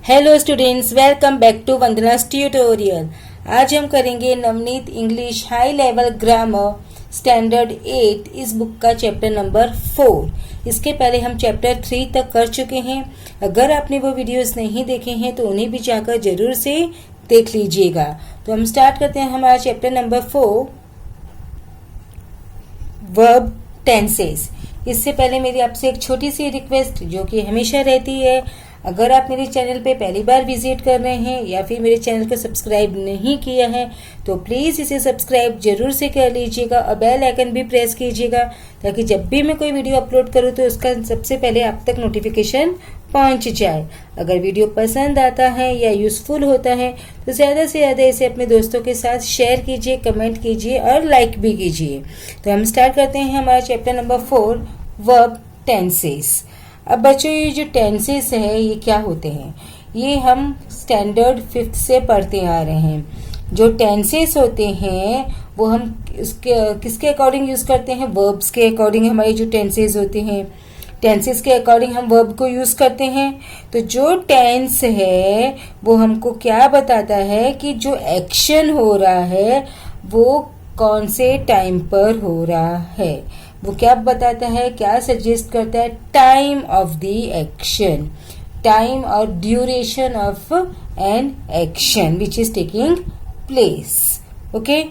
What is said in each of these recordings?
Hello students, welcome back to Vandana's tutorial. आज हम करेंगे Navneet English high level grammar standard 8 इस बुक का चैप्टर नंबर 4। इसके पहले हम चैप्टर 3 तक कर चुके हैं। अगर आपने वो वीडियोस नहीं देखे हैं तो उन्हें भी जाकर जरूर से देख लीजिएगा। तो हम स्टार्ट करते हैं हमारा चैप्टर नंबर 4, वर्ब टेंसेस। इससे पहले मेरी आपसे एक छोटी सी रिक्वेस्ट जो कि हमेशा रहती है, अगर आप मेरे चैनल पे पहली बार विजिट कर रहे हैं या फिर मेरे चैनल को सब्सक्राइब नहीं किया है तो प्लीज़ इसे सब्सक्राइब जरूर से कर लीजिएगा और बेल आइकन भी प्रेस कीजिएगा ताकि जब भी मैं कोई वीडियो अपलोड करूँ तो उसका सबसे पहले आप तक नोटिफिकेशन पहुंच जाए। अगर वीडियो पसंद आता है या यूज़फुल होता है तो ज़्यादा से ज़्यादा इसे अपने दोस्तों के साथ शेयर कीजिए, कमेंट कीजिए और लाइक भी कीजिए। तो हम स्टार्ट करते हैं हमारा चैप्टर नंबर 4, वर्ब टेंसेस। अब बच्चों, ये जो टेंसेस है ये क्या होते हैं, ये हम स्टैंडर्ड 5th से पढ़ते आ रहे हैं। जो टेंसेस होते हैं वो हम किसके अकॉर्डिंग यूज़ करते हैं, वर्ब्स के अकॉर्डिंग हमारे जो टेंसेस होते हैं, टेंसेस के अकॉर्डिंग हम वर्ब को यूज़ करते हैं। तो जो टेंस है वो हमको क्या बताता है कि जो एक्शन हो रहा है वो कौन से टाइम पर हो रहा है। वो क्या बताता है, क्या सजेस्ट करता है, time of the action, time और duration of an action which is taking place. Okay,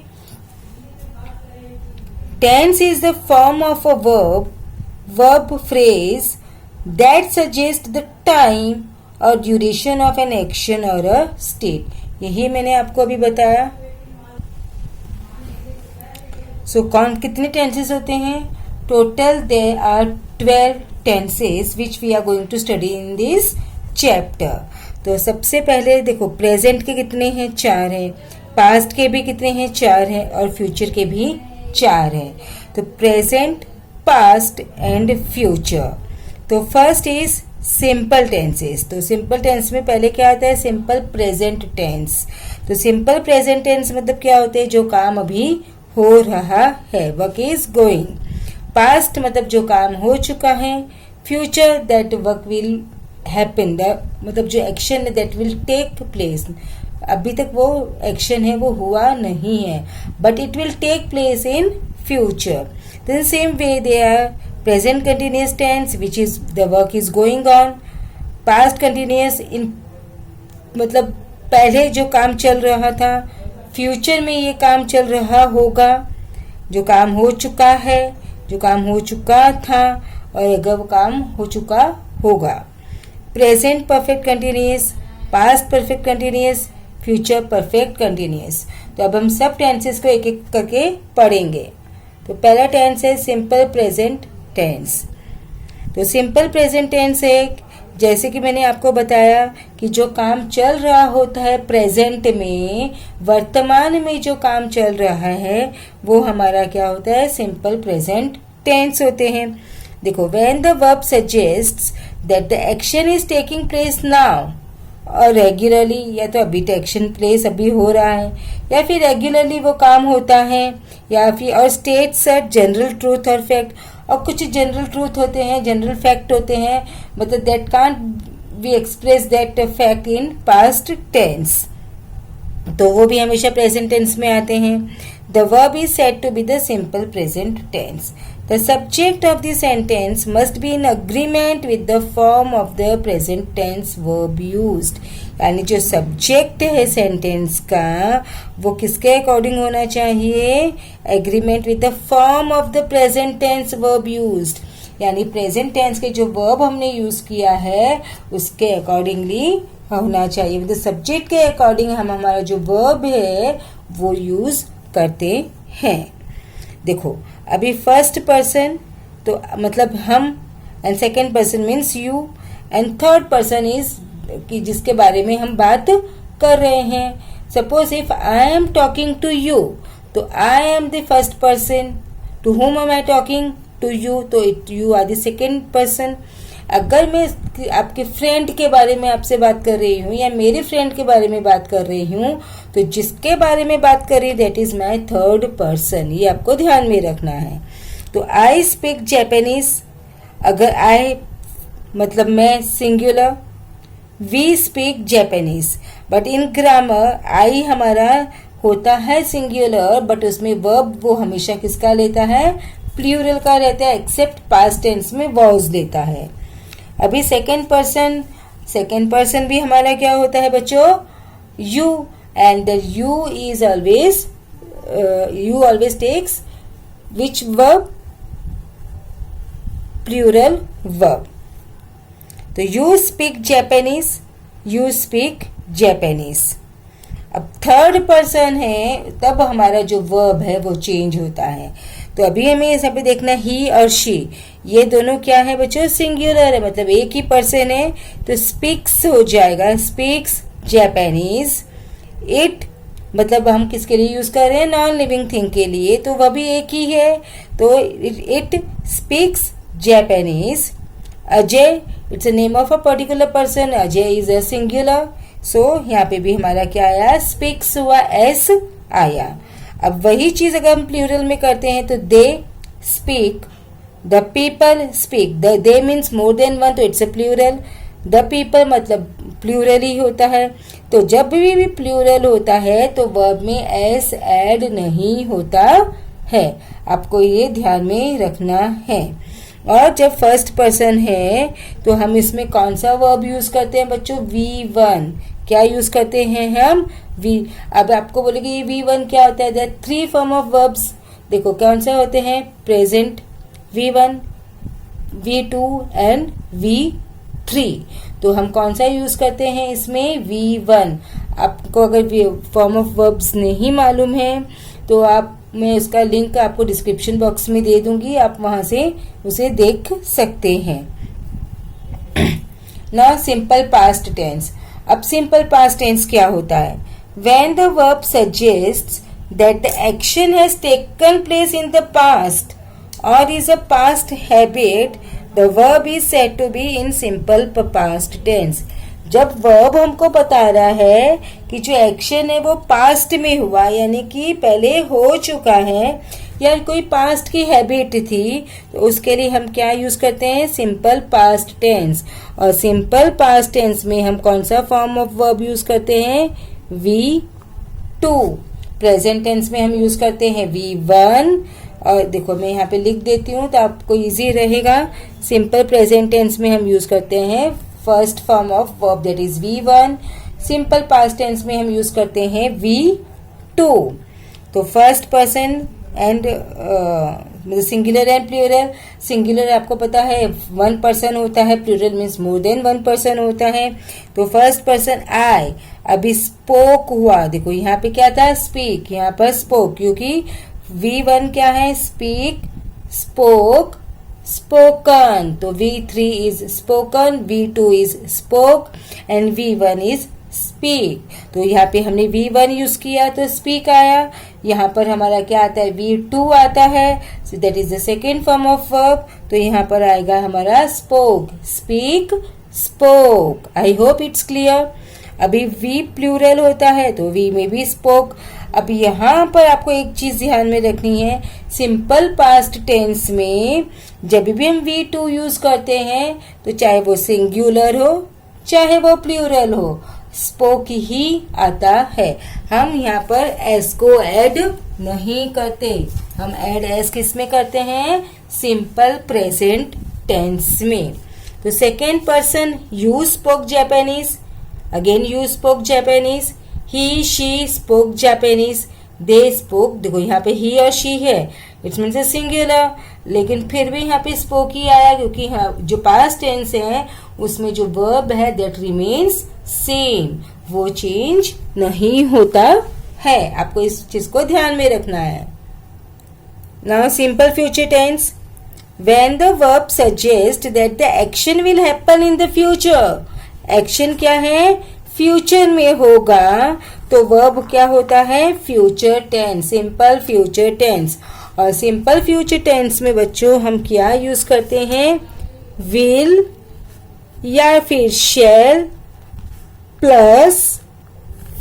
tense is the form of a verb phrase that suggest the time और ड्यूरेशन ऑफ एन एक्शन और a state. यही मैंने आपको अभी बताया। कितने tenses होते हैं? Total there are 12 tenses which we are going to study in this chapter. तो सबसे पहले देखो, प्रेजेंट के कितने हैं? 4 हैं। पास्ट के भी कितने हैं? 4 हैं। और फ्यूचर के भी 4 हैं। तो प्रेजेंट, पास्ट एंड फ्यूचर। तो फर्स्ट इज सिंपल टेंसेस। तो सिंपल टेंस में पहले क्या आता है? Simple present tense. तो सिंपल प्रेजेंट टेंस मतलब क्या होते हैं? जो काम अभी हो रहा है, वर्क इज गोइंग। पास्ट मतलब जो काम हो चुका है। Future that work will happen, मतलब जो एक्शन है दैट विल टेक प्लेस। अभी तक वो एक्शन है वो हुआ नहीं है, but it will take place in future. Then same way they are present continuous tense which is the work is going on. Past continuous in मतलब पहले जो काम चल रहा था, फ्यूचर में ये काम चल रहा होगा। जो काम हो चुका है, जो काम हो चुका था और अगर वो काम हो चुका होगा। Present perfect continuous, past perfect continuous, future perfect continuous. तो अब हम सब टेंसेस को एक एक करके पढ़ेंगे। तो पहला टेंस है सिंपल प्रेजेंट टेंस। तो सिंपल प्रेजेंट टेंस है, जैसे कि मैंने आपको बताया कि जो काम चल रहा होता है प्रेजेंट में, वर्तमान में जो काम चल रहा है वो हमारा क्या होता है? सिंपल प्रेजेंट टेंस होते हैं। देखो, when the verb suggests that the action is taking place now और रेगुलरली, या तो अभी एक्शन प्लेस अभी हो रहा है या फिर रेगुलरली वो काम होता है, या फिर और स्टेट्स जनरल ट्रूथ और फैक्ट। और कुछ जनरल ट्रूथ होते हैं, जनरल फैक्ट होते हैं, मतलब that can't we express that fact in past tense, तो वो भी हमेशा प्रेजेंट टेंस में आते हैं। The verb is said to be the simple present tense. The subject of the sentence must be in agreement with the form of the present tense verb used. यानी जो subject है sentence का वो किसके according होना चाहिए? Agreement with the form of the present tense verb used. यानी present tense के जो वर्ब हमने यूज किया है उसके अकॉर्डिंगली होना चाहिए। विद द सब्जेक्ट के अकॉर्डिंग हम हमारा जो वर्ब है वो यूज करते हैं। देखो, अभी फर्स्ट पर्सन तो मतलब हम, and second person means you, and third person is कि जिसके बारे में हम बात कर रहे हैं। Suppose if I am talking to you, तो I am the first person. To whom am I talking? To you, तो it you are the second person. अगर मैं आपके फ्रेंड के बारे में आपसे बात कर रही हूँ या मेरे फ्रेंड के बारे में बात कर रही हूँ तो जिसके बारे में बात कर रही that is my third person. ये आपको ध्यान में रखना है। तो आई स्पीक जापानीज, अगर आई मतलब मैं singular, we speak Japanese. But in grammar I हमारा होता है सिंगुलर, बट उसमें वर्ब वो हमेशा किसका लेता है, प्लूरल का रहता है, एक्सेप्ट पास्ट टेंस में वॉज लेता है। अभी सेकेंड पर्सन भी हमारा क्या होता है बच्चों, you, and the you is always you always takes which verb, plural verb. तो you speak Japanese, you speak Japanese. अब थर्ड पर्सन है तब हमारा जो वर्ब है वो चेंज होता है। तो अभी हमें यहाँ पे देखना ही और शी, ये दोनों क्या है बच्चों, सिंगुलर है, मतलब एक ही पर्सन है, तो स्पीक्स हो जाएगा, स्पीक्स जैपनीज। इट मतलब हम किसके लिए यूज कर रहे हैं, नॉन लिविंग थिंग के लिए, तो वह भी एक ही है, तो it speaks Japanese. Ajay, it's a name of a particular person, Ajay is a singular, so यहाँ पे भी हमारा क्या आया, स्पीक्स हुआ, एस आया। अब वही चीज अगर हम प्लूरल में करते हैं तो they speak, the people speak, the they means more than one, तो it's a plural. The people मतलब प्लूरल ही होता है। तो जब भी प्लूरल होता है तो वर्ब में एस ऐड नहीं होता है, आपको ये ध्यान में रखना है। और जब फर्स्ट पर्सन है तो हम इसमें कौन सा वर्ब यूज करते हैं बच्चों, V1। क्या यूज करते हैं हम, वी। अब आपको बोलेंगे ये V1 क्या होता है, there are 3 form of verbs. देखो कौन से होते हैं, present V1, V2 and V3। तो हम कौन सा यूज करते हैं इसमें, V1। आपको अगर फॉर्म ऑफ वर्ब्स नहीं मालूम है तो मैं उसका लिंक आपको डिस्क्रिप्शन बॉक्स में दे दूंगी, आप वहां से उसे देख सकते हैं। Now simple past tense. अब सिंपल पास्ट टेंस क्या होता है, when the verb suggests that the action has taken place in the past और is a past habit, the verb is said to be in simple past tense. जब verb हमको बता रहा है कि जो एक्शन है वो पास्ट में हुआ, यानी कि पहले हो चुका है, या कोई पास्ट की हैबिट थी, तो उसके लिए हम क्या यूज करते हैं, सिंपल पास्ट टेंस। और सिंपल पास्ट टेंस में हम कौन सा फॉर्म ऑफ वर्ब यूज करते हैं, V2। प्रेजेंट टेंस में हम यूज करते हैं V1। और देखो मैं यहाँ पे लिख देती हूँ तो आपको इजी रहेगा। सिंपल प्रेजेंट टेंस में हम यूज करते हैं first form of verb that is V1। Simple past tense में हम यूज करते हैं V2। तो first person and singular and plural. Singular आपको पता है 1 पर्सन होता है, plural means more than 1 person होता है। तो फर्स्ट पर्सन आई, अभी स्पोक हुआ, देखो यहाँ पे क्या था, स्पीक, यहाँ पर स्पोक, क्योंकि V1 क्या है, स्पीक, स्पोक, spoken, तो V3 is spoken, V2 is spoke and V1 is speak। तो यहाँ पे हमने V1 यूज किया तो speak आया, यहाँ पर हमारा क्या आता है, V2 आता है, so that is the second form of verb। तो यहाँ पर आएगा हमारा spoke, speak, spoke। I hope it's clear। अभी V प्लूरल होता है तो V में भी spoke। अब यहाँ पर आपको एक चीज ध्यान में रखनी है, सिंपल पास्ट टेंस में जब भी हम V2 यूज करते हैं तो चाहे वो सिंगुलर हो चाहे वो प्लूरल हो, स्पोक ही आता है। हम यहाँ पर एस को ऐड नहीं करते, हम ऐड एस किस में करते हैं, सिंपल प्रेजेंट टेंस में। तो second person, you spoke Japanese, again you spoke Japanese, he she spoke Japanese, they spoke, देखो यहाँ पे ही और शी है, इट्स मीन्स सिंगुलर, लेकिन फिर भी यहाँ पे स्पोक ही आया क्योंकि जो पास्ट टेंस है उसमें जो वर्ब है दैट रिमेन्स सेम, वो चेंज नहीं होता है। आपको इस चीज को ध्यान में रखना है। Now simple future tense, when the verb suggest that the action will happen in the future, action क्या है, फ्यूचर में होगा, तो वर्ब क्या होता है, future tense, simple future tense. और सिंपल फ्यूचर टेंस में बच्चों हम क्या यूज करते हैं, विल या फिर shall plus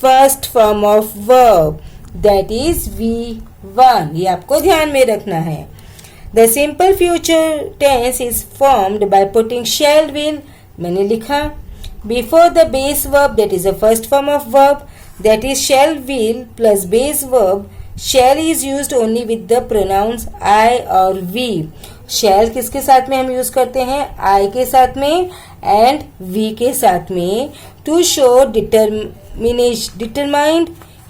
first form of verb that is V1, ये आपको ध्यान में रखना है। The simple future tense is formed by putting shall will, मैंने लिखा, before the base verb, that is the first form of verb, that is shall, will plus base verb. shall is used only with the pronouns I और we. shall किसके साथ में हम use करते हैं? I के साथ में and we के साथ में, to show determined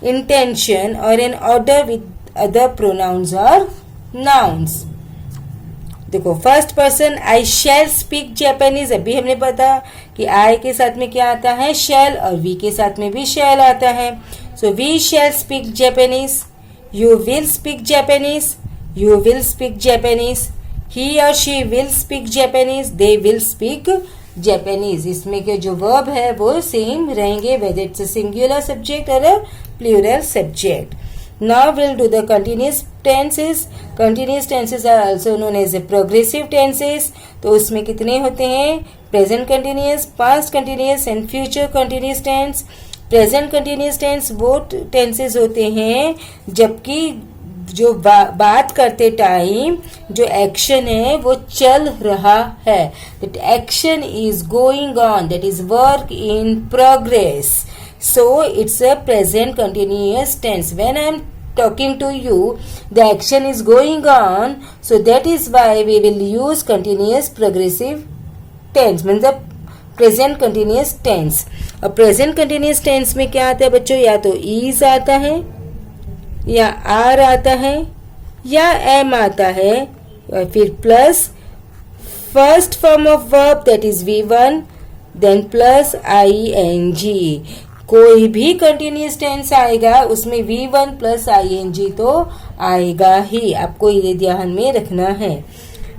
intention or an order with other pronouns or nouns. देखो first person I shall speak Japanese, अभी हमने पता कि आई के साथ में क्या आता है? शैल, और वी के साथ में भी शैल आता है. So we shall speak Japanese, you will speak Japanese, you will speak Japanese, he और she will speak Japanese, they will speak Japanese. इसमें के जो वर्ब है वो सेम रहेंगे whether it's a singular subject और a plural subject. Now we'll do the continuous tenses. Continuous tenses are also known as the progressive tenses. तो उसमें कितने होते हैं? Present continuous, past continuous and future continuous tense. Present continuous tense वो tenses होते हैं जबकि जो बात करते टाइम जो एक्शन है वो चल रहा है. That action is going on. That is work in progress. So it's a present continuous tense. When I am talking to you, the action is going on. So that is why we will use continuous progressive tense, means the present continuous tense. और present continuous tense में क्या आता है बच्चों? या तो is आता है, या are आता है, या am आता है, और फिर plus first form of verb, that is V1, then plus ing. कोई भी कंटिन्यूस टेंस आएगा उसमें V1 प्लस ing तो आएगा ही, आपको ये ध्यान में रखना है.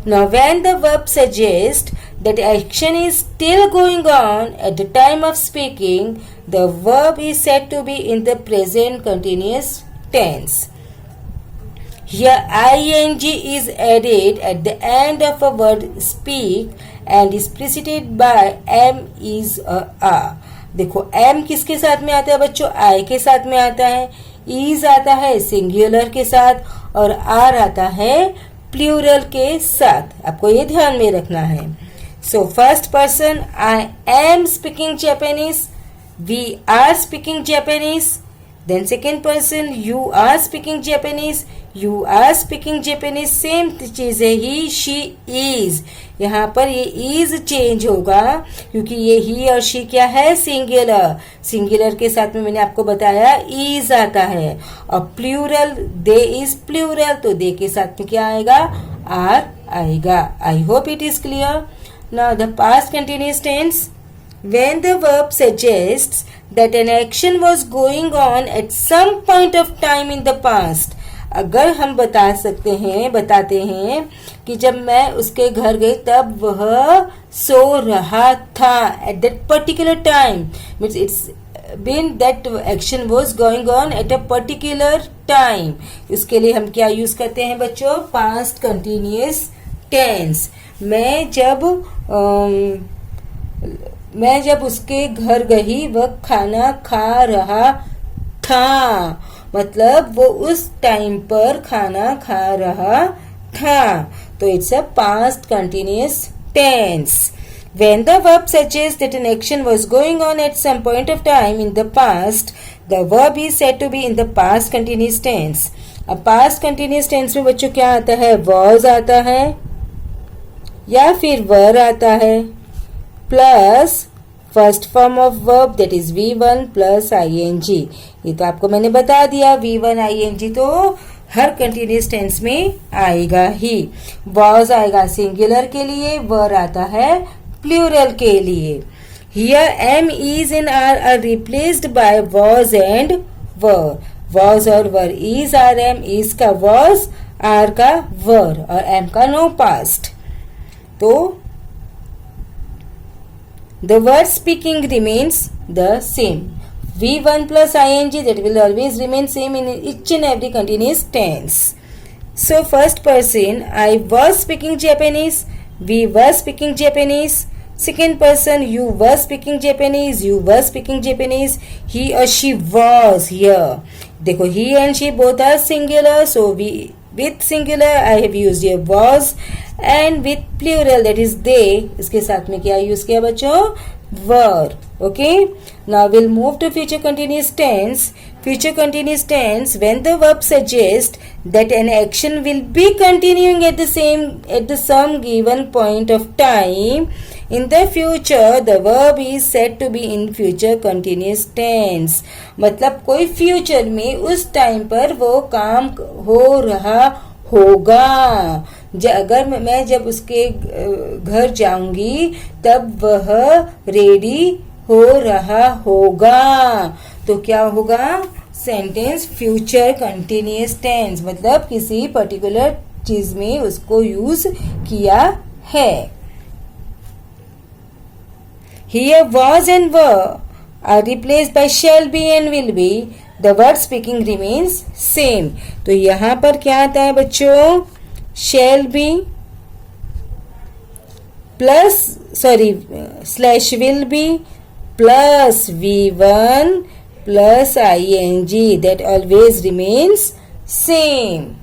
Now when the verb suggests that action is still going on at the time of speaking, the verb is said to be in the present continuous tense. Here ing is added at the end of a word speak and is preceded by am, is or are. देखो M किसके साथ में आता है बच्चों? आई के साथ में आता है, इज आता है सिंगुलर के साथ, और आर आता है प्लूरल के साथ. आपको ये ध्यान में रखना है. So first person I am speaking Japanese, we are speaking Japanese. Then second person you are speaking Japanese, you are speaking Japanese. Same चीज है ही, शी, इज. यहाँ पर ये इज चेंज होगा क्योंकि ये ही और शी क्या है? सिंगुलर. सिंगुलर के साथ में मैंने आपको बताया इज आता है, और प्लूरल दे इज प्लूरल, तो दे के साथ में क्या आएगा? आर आएगा. I hope it is clear. Now the past continuous tense. When the verb suggests that an action was going on at some point of time in the past, अगर हम बताते हैं कि जब मैं उसके घर गई तब वह सो रहा था. At that particular time means it's been that action was going on at a particular time. इसके लिए हम क्या यूज करते हैं बच्चों? Past continuous tense. मैं जब उसके घर गई वह खाना खा रहा था, मतलब वो उस टाइम पर खाना खा रहा था. तो it's a past continuous tense. When the verb suggests that an action was going on at some point of time in the past, the verb is said to be in the past continuous tense. अब past continuous tense में बच्चों क्या आता है? was आता है या फिर were आता है, plus first form of verb that is V1 plus ing. ये तो आपको मैंने बता दिया. V1 ing तो हर कंटिन्यूअस टेंस में आएगा ही. was आएगा सिंगुलर के लिए, वर आता है प्लूरल के लिए. Here am, is and are replaced by was and were. was और were, is are am, is का was, are का were और am का no past. तो the word speaking remains the same. V1 plus ing that will always remain same in each and every continuous tense. So first person I was speaking Japanese, we were speaking Japanese. Second person you were speaking Japanese, you were speaking Japanese. He or she was here. देखो he and she both are singular, so we with singular I have used here was, and with plural that is they, इसके साथ में क्या use किया बच्चों? were. Okay, now we'll move to future continuous tense. Future continuous tense, when the verb suggests that an action will be continuing at the some given point of time in the future, the verb is said to be in future continuous tense. मतलब कोई future में उस time पर वो काम हो रहा होगा। अगर मैं जब उसके घर जाऊंगी तब वह रेडी हो रहा होगा, तो क्या होगा? सेंटेंस फ्यूचर कंटिन्यूअस टेंस, मतलब किसी पर्टिकुलर चीज में उसको यूज किया है। Here was and were are replaced by shall be and will be. The word speaking remains same. तो यहां पर क्या आता है बच्चों? shall be plus slash will be plus V1 plus ing, that always remains same.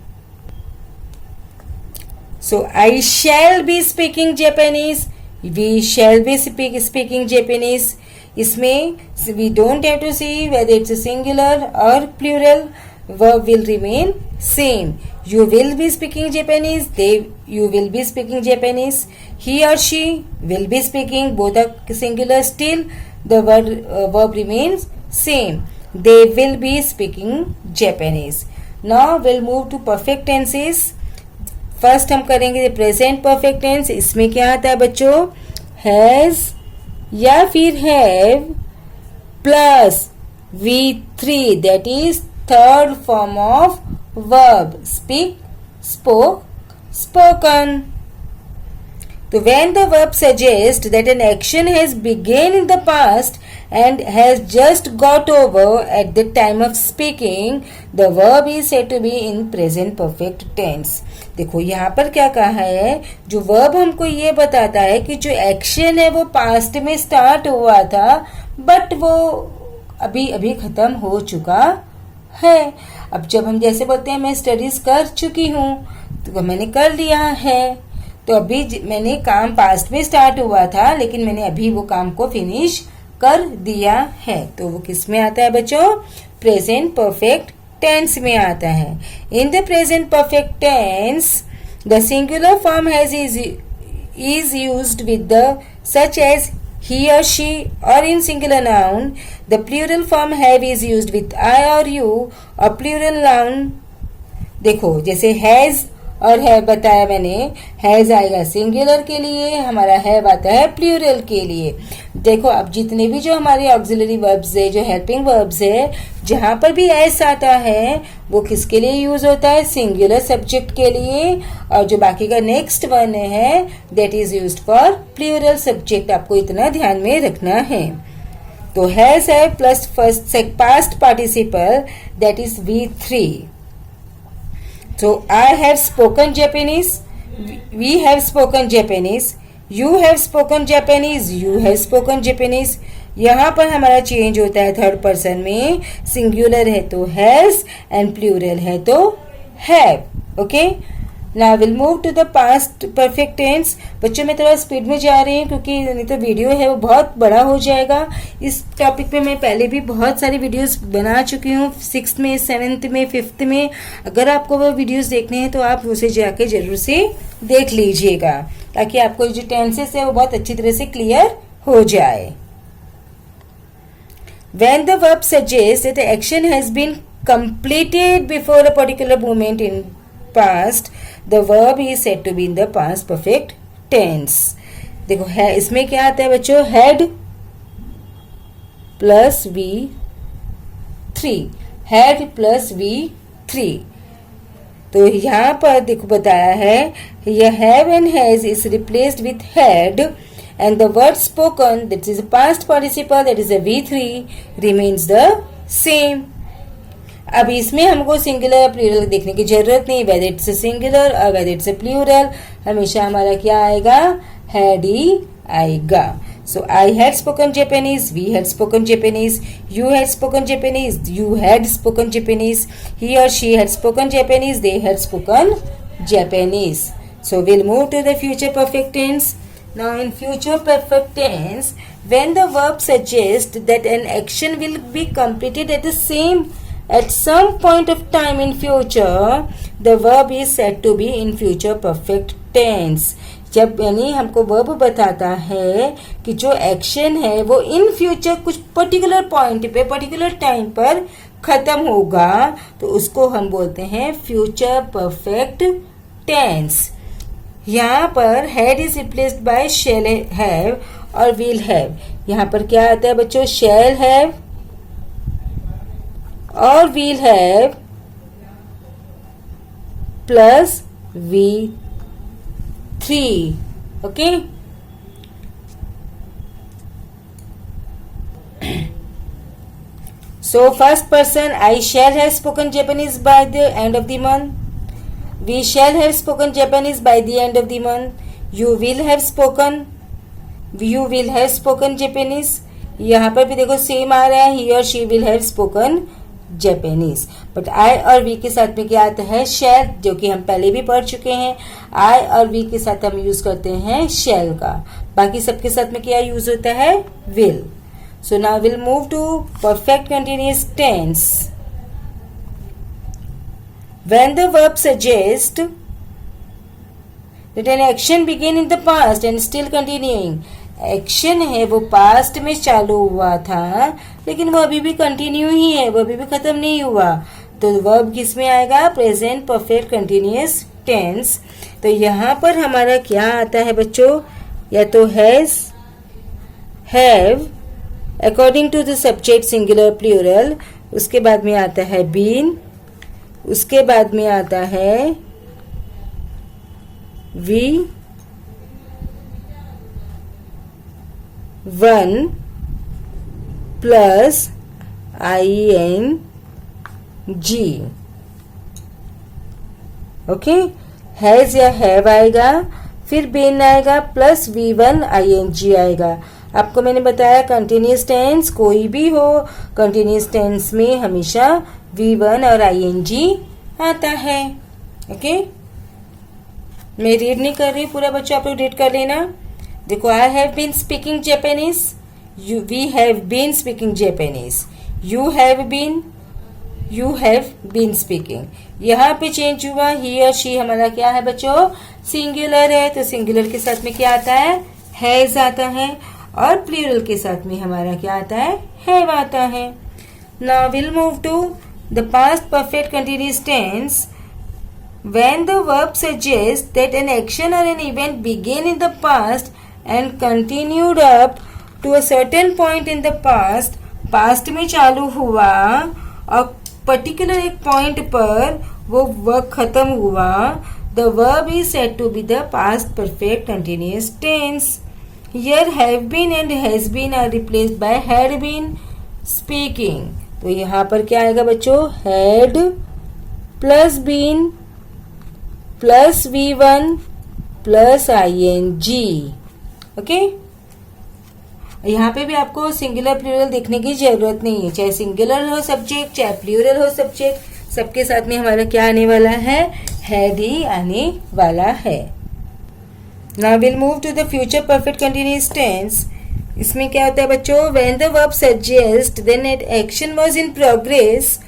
So I shall be speaking Japanese, we shall be speaking Japanese. इसमें we don't have to see whether it's a singular or plural, verb will remain same. You will be speaking Japanese, you will be speaking Japanese. He or she will be speaking, both are singular, still the verb remains same. They will be speaking Japanese. Now we'll move to perfect tenses. First हम करेंगे present perfect tense. इसमें क्या आता है बच्चों? Has या फिर have plus V3, that is third form of verb. Speak, spoke, spoken. तो when the verb suggests that an action has begun in the past and has just got over at the time of speaking, the verb is said to be in present perfect tense. देखो यहाँ पर क्या कहा है, जो verb हमको ये बताता है कि जो एक्शन है वो पास्ट में स्टार्ट हुआ था बट वो अभी अभी खत्म हो चुका है। अब जब हम जैसे बोलते हैं मैं स्टडीज कर चुकी हूँ, तो मैंने कर लिया है, तो अभी मैंने काम पास्ट में स्टार्ट हुआ था लेकिन मैंने अभी वो काम को फिनिश कर दिया है। तो वो किस में आता है बच्चों? प्रेजेंट परफेक्ट टेंस में आता है। In the present perfect tense the singular form has is used with the such as he or she, or in singular noun the plural form have is used with I or you, or plural noun देखो जैसे has और है बताया मैंने, has आएगा singular के लिए, हमारा हैव आता है प्लूरल के लिए। देखो अब जितने भी जो हमारे ऑक्सिलरी वर्ब्स है, जो हेल्पिंग वर्ब्स है, जहां पर भी एस आता है वो किसके लिए यूज होता है? सिंगुलर सब्जेक्ट के लिए, और जो बाकी का नेक्स्ट वन है that is used for plural subject. आपको इतना ध्यान में रखना है। तो हैज है plus past participle that is V3. So I have spoken Japanese, we have spoken Japanese, you have spoken Japanese, you have spoken Japanese. यहाँ पर हमारा चेंज होता है थर्ड पर्सन में, सिंगुलर है तो हैज एंड प्लूरल है तो have. Okay, now will move to the past perfect tense. बच्चों मैं थोड़ा स्पीड में जा रही हूँ क्योंकि नहीं तो वीडियो है वो बहुत बड़ा हो जाएगा। इस टॉपिक पे मैं पहले भी बहुत सारी वीडियोस बना चुकी हूँ, 6th में, 7th में, 5th में। अगर आपको वो वीडियोस देखने हैं तो आप उसे जाके जरूर से देख लीजिएगा ताकि आपको जो टेंसेस है वो बहुत अच्छी तरह से क्लियर हो जाए। When the verb suggests that the action has been completed before a particular moment in past, the verb is said to be in the past perfect tense. देखो है इसमें क्या आता है बच्चों? had plus V3, had plus V3। तो यहाँ पर देखो बताया है यह have and has is replaced with had, and the word spoken, that is a past participle, that is a V3, remains the same. अब इसमें हमको सिंगुलर प्लूरल देखने की जरूरत नहीं, whether it's a singular or whether it's a plural, हमेशा हमारा क्या आएगा? had ही आएगा। So I had spoken Japanese, we had spoken Japanese, you had spoken Japanese, you had spoken Japanese, he or she had spoken Japanese, they had spoken Japanese. So we'll move to the future perfect tense. Now in future perfect tense, when the verb suggests that an action will be completed at some point of time in future, the verb is said to be in future perfect tense. जब यानी हमको verb बताता है कि जो action है वो in future कुछ पर्टिकुलर पॉइंट पे पर्टिकुलर टाइम पर खत्म होगा, तो उसको हम बोलते हैं फ्यूचर परफेक्ट टेंस. यहाँ पर had is replaced by shall have और विल हैव. यहाँ पर क्या आता है बच्चों? शैल हैव और will have plus V3. Okay. So first person, I shall have spoken Japanese by the end of the month. We shall have spoken Japanese by the end of the month. You will have spoken Japanese. यहाँ पर भी देखो same आ रहा है, he or she will have spoken Japanese. But I और we के साथ में क्या आता है? shall, जो कि हम पहले भी पढ़ चुके हैं. I और we के साथ हम यूज करते हैं shall का. बाकी सबके साथ में क्या यूज होता है? will. So now we'll move to perfect continuous tense. When the verb suggests that an action began in the past and still continuing, action है वो पास्ट में चालू हुआ था लेकिन वो अभी भी कंटिन्यू ही है, वो अभी भी खत्म नहीं हुआ, तो वर्ब किस में आएगा? Present perfect continuous tense. तो यहाँ पर हमारा क्या आता है बच्चों? या तो has, have according to the subject singular plural, उसके बाद में आता है बीन, उसके बाद में आता है V one plus ING. Okay. Has या हैव आएगा, फिर बीन आएगा प्लस V1 ING आएगा. आपको मैंने बताया कंटिन्यूस टेंस कोई भी हो, कंटिन्यूस टेंस में हमेशा V1 और ING आता है. ओके. मैं रीड नहीं कर रही पूरा, बच्चों आप लोग रीड कर लेना. देखो, I have been speaking Japanese, we have been speaking Japanese, you have been speaking. यहाँ पे चेंज हुआ, ही और शी हमारा क्या है बच्चों? सिंगुलर है, तो सिंगुलर के साथ में क्या आता है? हैज आता है, और प्लूरल के साथ में हमारा क्या आता है? हैव आता है. Now will move to the past perfect continuous tense. When the verb suggests that an action or an event began in the past and continued up to a certain point in the past, past में चालू हुआ और particular एक point पर वो verb खत्म हुआ, the verb is said to be the past perfect continuous tense. Here have been and has been are replaced by had been speaking. तो यहाँ पर क्या आएगा बच्चों? had plus been plus V1 plus ING. Okay. यहाँ पे भी आपको सिंगुलर प्लूरल देखने की जरूरत नहीं है, चाहे सिंगुलर हो सब्जेक्ट चाहे प्लूरल हो सब्जेक्ट, सबके साथ में हमारा क्या आने वाला है? हैड ही आने वाला है. Now will move to the future perfect continuous tense. इसमें क्या होता है बच्चों? When the verb suggest then an action was in progress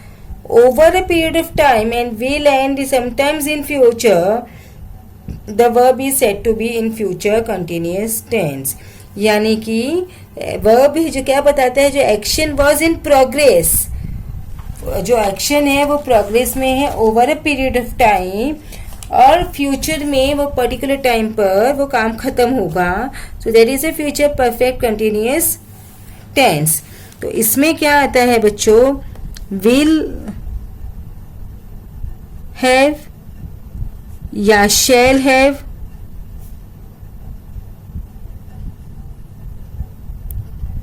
over a period of time and will end sometimes in future, the verb is said to be in future continuous tense. यानी कि verb जो क्या बताता है? जो action was in progress, जो action है वो प्रोग्रेस में है over a period of time, और फ्यूचर में वो पर्टिकुलर टाइम पर वो काम खत्म होगा, so that is a future perfect continuous tense. तो इसमें क्या आता है बच्चों? will have या shall have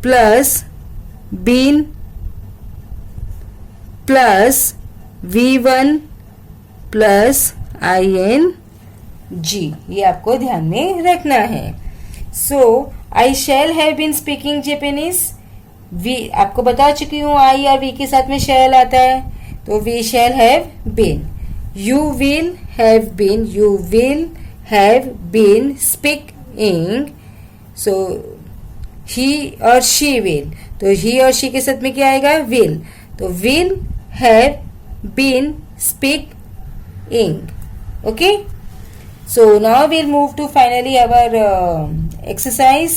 plus been plus V1 plus ING. ये आपको ध्यान में रखना है. So I shall have been speaking Japanese. वी आपको बता चुकी हूँ, आई और वी के साथ में शैल आता है, तो we shall have been. You will have been speaking so he और शी विल, तो ही और शी के साथ में क्या आएगा? विल. तो will have been speaking. Okay, so now we'll move to finally our exercise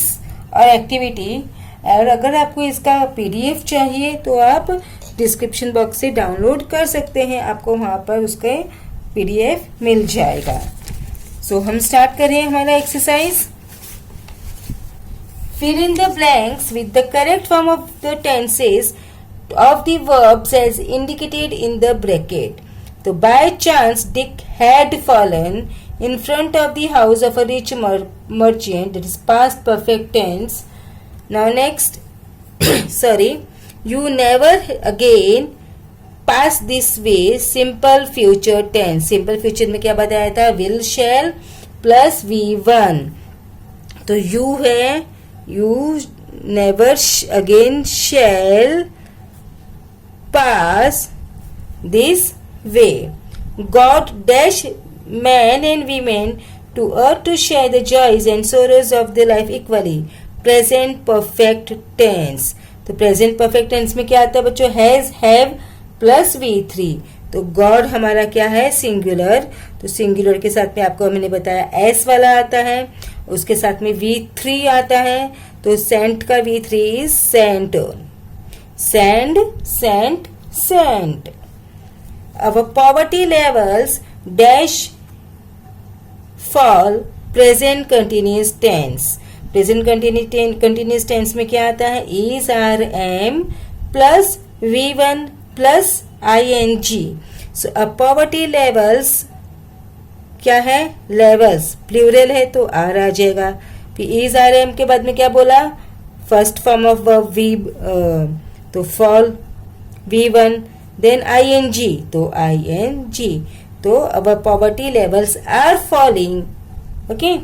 और एक्टिविटी. और अगर आपको इसका पीडीएफ चाहिए तो आप डिस्क्रिप्शन बॉक्स से डाउनलोड कर सकते हैं, आपको वहाँ पर उसके पीडीएफ मिल जाएगा. सो हम स्टार्ट करें हमारा exercise. Fill in the blanks with the correct form of the tenses of the verbs as indicated in the bracket. So by chance Dick had fallen in front of the house of a rich merchant. That is past perfect tense. Now next, sorry, you never again pass this way. Simple future tense. Simple future में क्या बताया था? Will, shall plus V1. तो you है, you never again shall pass this way. God dash men and women to earth to share the joys and sorrows of the life equally. Present perfect tense. तो present perfect tense में क्या आता है बच्चों? has, have plus V3. तो God हमारा क्या है? सिंगुलर. तो सिंगुलर के साथ में आपको मैंने बताया एस वाला आता है, उसके साथ में V3 आता है. तो सेंट का V3 is sent. Send, sent, sent. अब poverty levels dash fall present continuous tense. Present continuous tense में क्या आता है? Is, are, am plus V1 plus ING. So अब पॉवर्टी लेवल्स क्या है? लेवल्स प्लूरल है तो आर आ जाएगा. फिर इज, आर, एम के बाद में क्या बोला? First form of verb V, तो फॉल V1, देन ING तो ING. तो अब poverty levels are falling. Okay,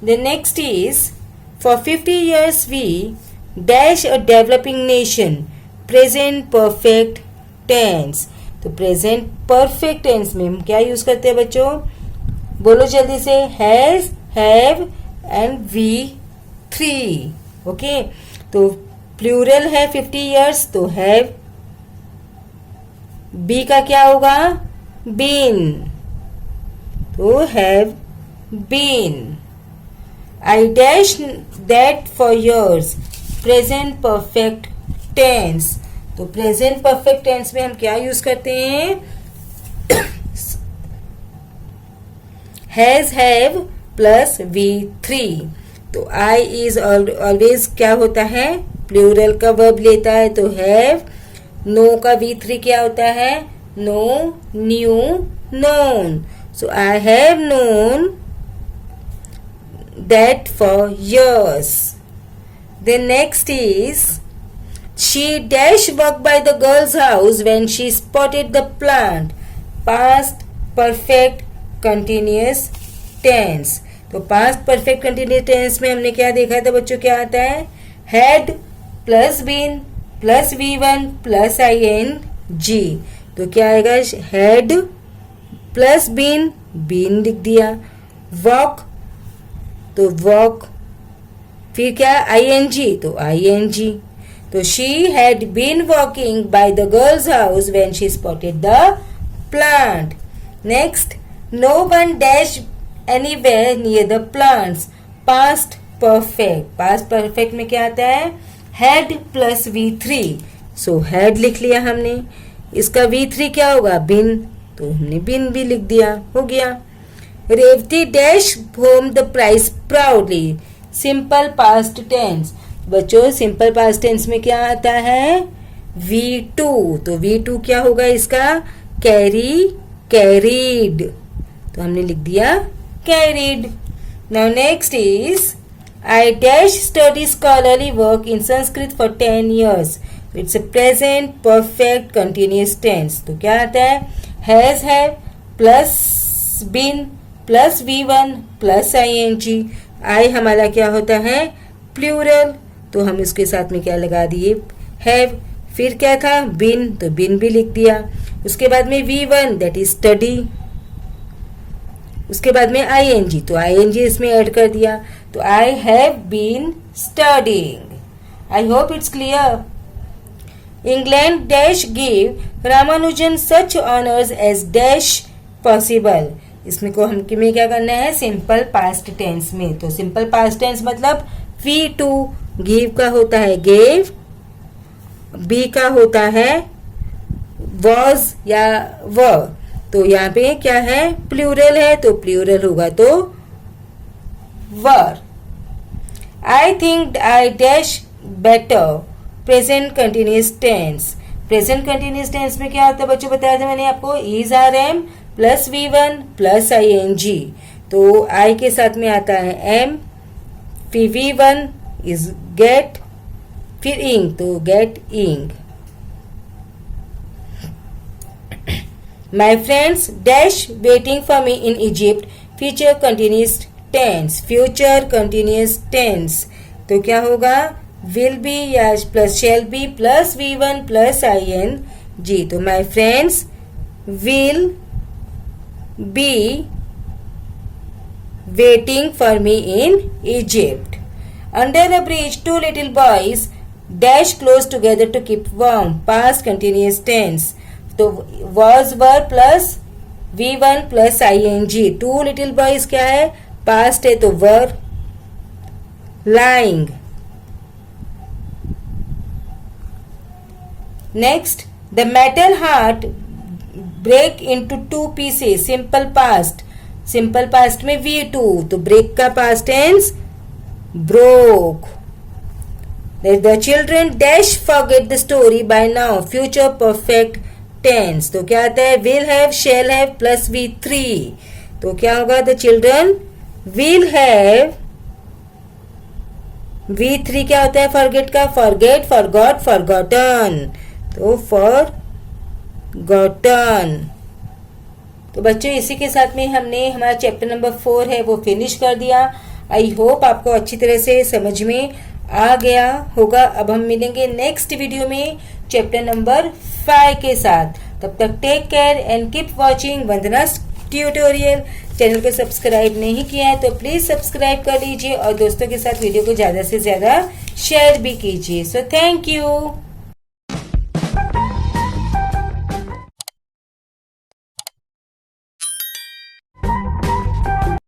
the next is for 50 years we dash a developing nation. Present perfect tense. तो प्रेजेंट परफेक्ट टेंस में हम क्या use करते हैं बच्चों? बोलो जल्दी से. Has, have and V3. Okay, तो प्लूरल है 50 years तो हैव. बी का क्या होगा? बीन. तो have been. I dash that for years. Present perfect tense. तो प्रेजेंट परफेक्ट टेंस में हम क्या यूज करते हैं? Has, have plus V3. तो आई इज ऑलवेज क्या होता है? प्लूरल का वर्ब लेता है तो हैव. नो का V3 क्या होता है? Know, knew, known. So I have known that for years. The next is she dash walked by the girl's house when she spotted the plant. Past perfect continuous tense. तो past perfect continuous tense में हमने क्या देखा था बच्चों? क्या आता है? had plus been plus V1 plus ING. तो क्या आएगा? had plus been, been लिख दिया. walk तो walk, फिर क्या? ING तो ING. तो she had been walking by the girl's house when she spotted the plant. Next, no one dashed anywhere near the plants. Past perfect. Past perfect में क्या आता है? had plus V3. So had लिख लिया हमने. इसका V3 क्या होगा? been. तो हमने been भी लिख दिया. हो गया. Revathi dash home the prize proudly. Simple past tense. बच्चों सिंपल पास्ट टेंस में क्या आता है? V2. तो V2 क्या होगा इसका? Carry, carried. तो हमने लिख दिया carried. Now next is I dash study scholarly work in Sanskrit for 10 years. It's a present perfect continuous tense. तो क्या आता है? Has, have plus been plus V1 plus ING. I हमारा क्या होता है? प्लूरल. तो हम इसके साथ में क्या लगा दिए? हैव. फिर क्या था? बिन. तो बिन भी लिख दिया. उसके बाद में V1 दैट इज स्टडी. उसके बाद में ing, तो ing इसमें ऐड कर दिया, तो I have been studying. I hope it's clear. England dash give Ramanujan such honours as dash possible. इसमें को हम में क्या करना है, सिंपल पास्ट टेंस में। तो सिंपल पास्ट टेंस मतलब वी टू, गिव का होता है गेव, बी का होता है वॉज या व, तो यहाँ पे क्या है, प्लूरल है, तो प्लूरल होगा तो were. I think I dash better present continuous tense. Present continuous tense में क्या होता है बच्चों, बताया था मैंने आपको, is are am plus V1 plus ing, तो आई के साथ में आता है एम, फिर V1 इज गेट, फिर इंग, तो get ing. My friends dash waiting for me in Egypt, future continuous tense. Future continuous tense तो क्या होगा, विल बी या plus shall be plus V1 plus ing, तो my friends will be waiting for me in Egypt. Under a bridge two little boys dash close together to keep warm, past continuous tense, तो was were plus V1 plus ing। Two little boys क्या है, past है, तो were. Lying. Next, the metal heart break into two pieces, simple past. Simple past में V2, तो break का past tense broke. The children dash forget the story by now, future perfect tense, तो क्या आता है, will have shall have plus V3, तो क्या होगा, the children will have, V3 क्या होता है फॉरगेट का, फॉरगेट, फॉरगॉट, फॉरगॉटन, तो फॉर गॉटन। तो बच्चों इसी के साथ में हमने हमारा चैप्टर नंबर 4 है वो फिनिश कर दिया। आई होप आपको अच्छी तरह से समझ में आ गया होगा। अब हम मिलेंगे नेक्स्ट वीडियो में चैप्टर नंबर 5 के साथ। तब तक take care and keep watching Vandana tutorial. Channel को सब्सक्राइब नहीं किया है तो प्लीज सब्सक्राइब कर लीजिए और दोस्तों के साथ वीडियो को ज्यादा से ज्यादा शेयर भी कीजिए। So thank you.